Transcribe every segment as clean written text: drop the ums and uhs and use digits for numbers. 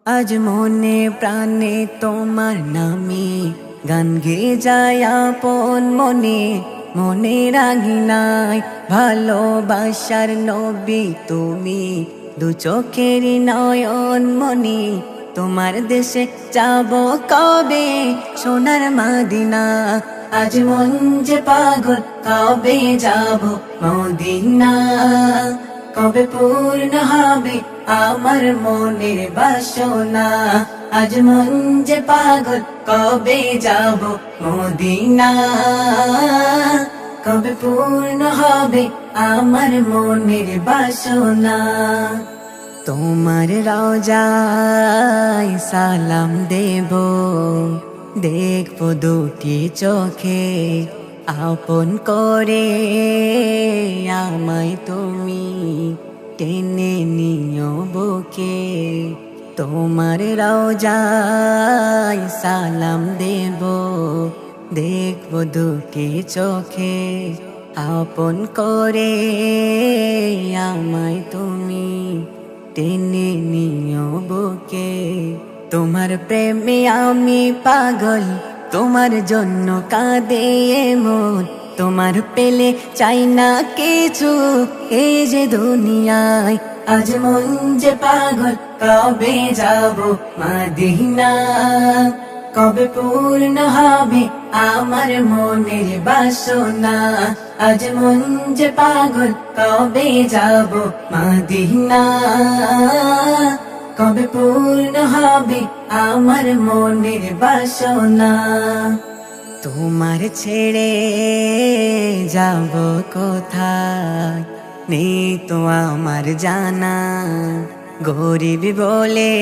আজ মনে প্রাণে তোমার নামে গান গেয়ে যায় আপন মনে, মনে রাগি নাই ভালোবাসার নবী তুমি, দু চোখের নয়ন মনি। তোমার দেশে যাব কবে সোনার মাদিনা, আজ মন যে পাগল কবে যাব মদিনা। কবে পূর্ণ হবে আমার মনের বাসনা, আজ মন যে পাগল কবে যাব মদিনা। কবে পূর্ণ হবে আমার মনের বাসনা। তোমার রওজায় সালাম দেব, দেখবো দুটি চোখে আপন করে আমায় তুমি টেনে নিও বুকে। তোমার রওজায় সালাম দেব, দেখবো দুটি চোখে আপন করে আমায় তুমি টেনে নিও বুকে। তোমার প্রেমে আমি পাগল, তোমার জন্য কাঁদে মন। তোমার পেলে চাই না কিছু এই যে দুনিয়ায়, আজ মন যে পাগল কবে যাব মদিনা। কবে পূর্ণ হবে আমার মনের বাসনা, আজ মন যে পাগল কবে যাব মদিনা। কবে পূর্ণ হবে আমার মনের বাসনা। তোমার ছেড়ে যাব কোথায় নেই তো আমার জানা, গরিব বলে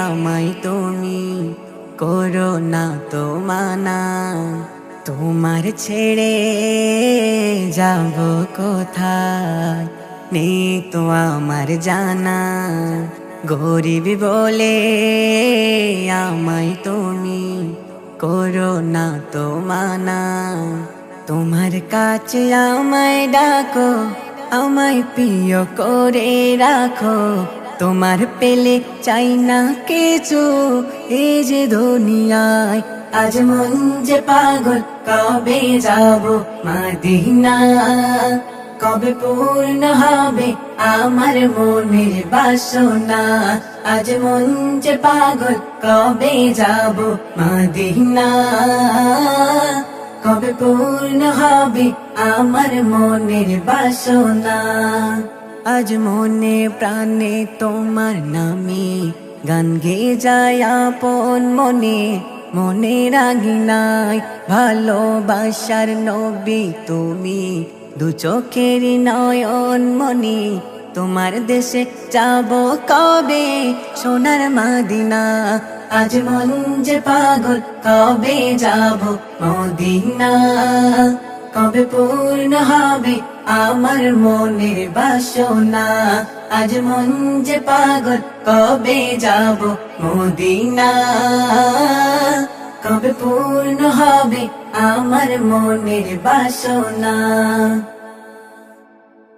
আমায় তুমি করো না তো মানা। তোমার ছেড়ে যাব কোথায় নেই তো আমার জানা, গরিব বলে আমায় তুমি করো না তো মানা। তোমার কাছে আমায় ডাকো, আমায় প্রিয় করে রাখো। তোমার পেলে চাই না কিছু এই যে দুনিয়ায়, আজ মন যে পাগল কবে যাব মদিনা। কবে পূর্ণ হবে আমার মনের বাসনা, আজ মন যে পাগল কবে যাব মদিনা। কবে পূর্ণ হবে আমার মনের বাসনা। আজ মনে প্রাণে তোমার নামে গান গেয়ে যায় আপন মনে, মনে রাগি নাই ভালোবাসার নবী তুমি, দু চোখের নয়ন মনি। তোমার দেশে যাব কবে সোনার মাদিনা, আজ মন যে পাগল কবে যাব মদিনা। কবে পূর্ণ হবে আমার মনের বাসনা, আজ মন যে পাগল কবে যাব মদিনা। কবে পূর্ণ হবে আমার মনের বাসনা।